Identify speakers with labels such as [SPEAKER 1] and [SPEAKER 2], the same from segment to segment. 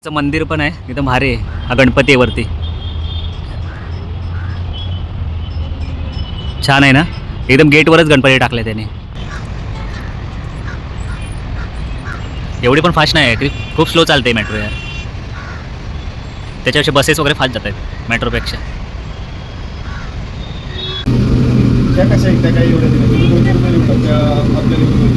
[SPEAKER 1] मंदिर पण आहे एकदम भारी आहे. हा गणपती आहे वरती. छान आहे ना. एकदम गेटवरच गणपती टाकले त्याने. एवढी पण फास्ट नाही आहे. खूप स्लो चालते मेट्रो यार. त्याच्यापेक्षा बसेस वगैरे फास्ट जात आहेत मेट्रोपेक्षा.
[SPEAKER 2] त्या कशा आहेत त्या काही एवढ्या दिवस 200 रुपये लिहून त्या आपल्या लिहून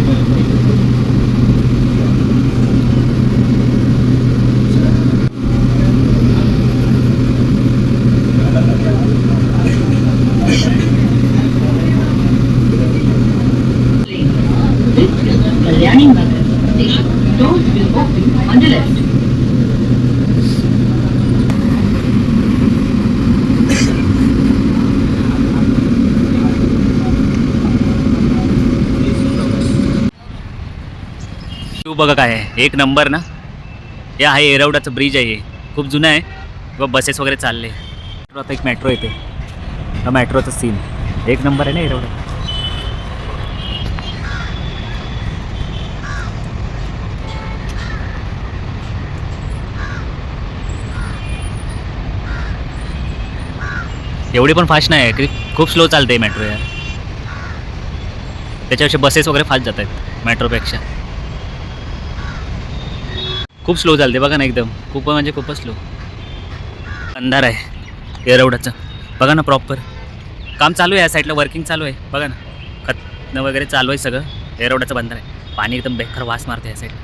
[SPEAKER 3] Kalyani Nagar station. Doors will open on the left.
[SPEAKER 1] तू बघा काय आहे एक नंबर ना. हे आहे एरवडाचं ब्रिज आहे. खूप जुनं आहे व बसेस वगैरे चालले. आता एक मेट्रो येते. हा मेट्रोचा सीन एक नंबर आहे ना एरवडा. एवढी पण फास्ट नाही आहे. खूप स्लो चालते मेट्रो यार. त्याच्यापेक्षा बसेस वगैरे फास्ट जात आहेत मेट्रोपेक्षा. खूप स्लो चालते बघा ना. एकदम खूप म्हणजे खूपच स्लो. अंधार आहे एरवडाचं बघा ना. प्रॉपर काम चालू आहे या साईडला. वर्किंग चालू आहे बघा ना. खतनं वगैरे चालू आहे सगळं. एरवडाचं बंदर आहे. पाणी एकदम बेकार वास मारते या साईडला.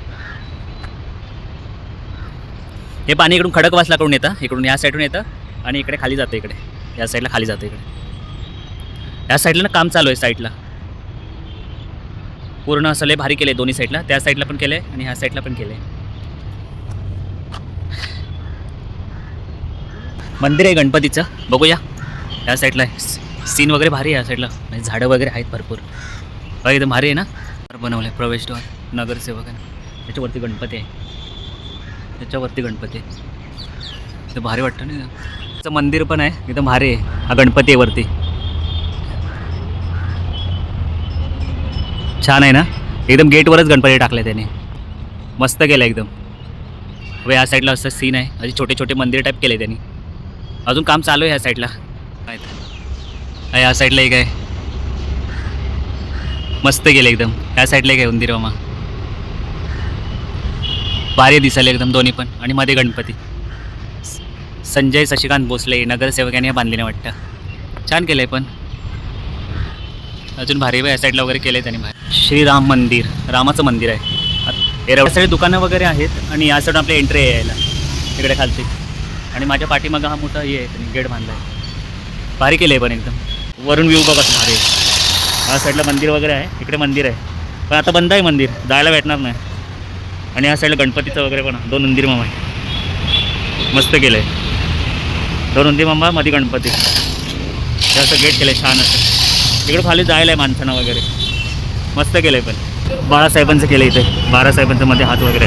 [SPEAKER 1] हे पाणी इकडून खडकवासलाकडून येतं. इकडून या साईडून येतं आणि इकडे खाली जातं. इकडे या साईडला खाली जातं. इकडे या साईडला ना काम चालू आहे साईडला. पूर्ण असं लय भारी केलं आहे दोन्ही साईडला. त्या साईडला पण केलं आहे आणि ह्या साईडला पण केलं आहे. मंदिर आहे गणपतीचं बघूया. या साईडला सीन वगैरे भारी आहे या साईडला. म्हणजे झाडं वगैरे आहेत भरपूर. एकदम भारी आहे ना. बनवलं आहे प्रवेशद्वार नगरसेवक आहे. त्याच्यावरती गणपती आहे. त्याच्यावरती गणपती आहे. ते भारी वाटतं ना. त्याचं मंदिर पण आहे एकदम भारी आहे. हा गणपती आहे वरती. छान आहे ना. एकदम गेटवरच गणपती टाकले त्याने. मस्त केलं एकदम. व या साईडला असं सीन आहे. असे छोटे छोटे मंदिर टाईप केले त्यांनी. अजून काम चालू आहे ह्या साईडला. या साईडला एक आहे. मस्त गेलं एकदम. या साईडला एक आहे उंदीर मामा. भारी दिसायला एकदम दोन्ही पण. आणि मध्ये गणपती. संजय शशिकांत भोसले नगरसेवक यांनी बांधलेलं वाटतं. छान केलं आहे पण. अजून भारी या साईडला वगैरे केलं आहे त्यांनी बाहेर. श्रीराम मंदिर रामाचं मंदिर आहे. एरवड्या साईड दुकानं वगैरे आहेत आणि या साईड आपल्या एंट्री आहे यायला तिकडे खालची. आणि माझ्या पाठीमागं हा मोठा हे आहे त्यांनी गेट बांधला आहे. भारी केलं आहे पण एकदम. वरून व्ह्यू बघा भारी. या साईडला मंदिर वगैरे आहे. इकडे मंदिर आहे पण आता बंद आहे मंदिर. जायला भेटणार नाही. आणि या साईडला गणपतीचं वगैरे पण 2 उंदीर मामा आहे. मस्त केलं आहे. 2 उंदीर मामा मध्ये गणपती. असं गेट केलं आहे छान असं. इकडे खाली जायला आहे माणसांना वगैरे. मस्त केलं आहे पण. बाळासाहेबांचं केलं इथे. बाळासाहेबांचं मध्ये हात वगैरे.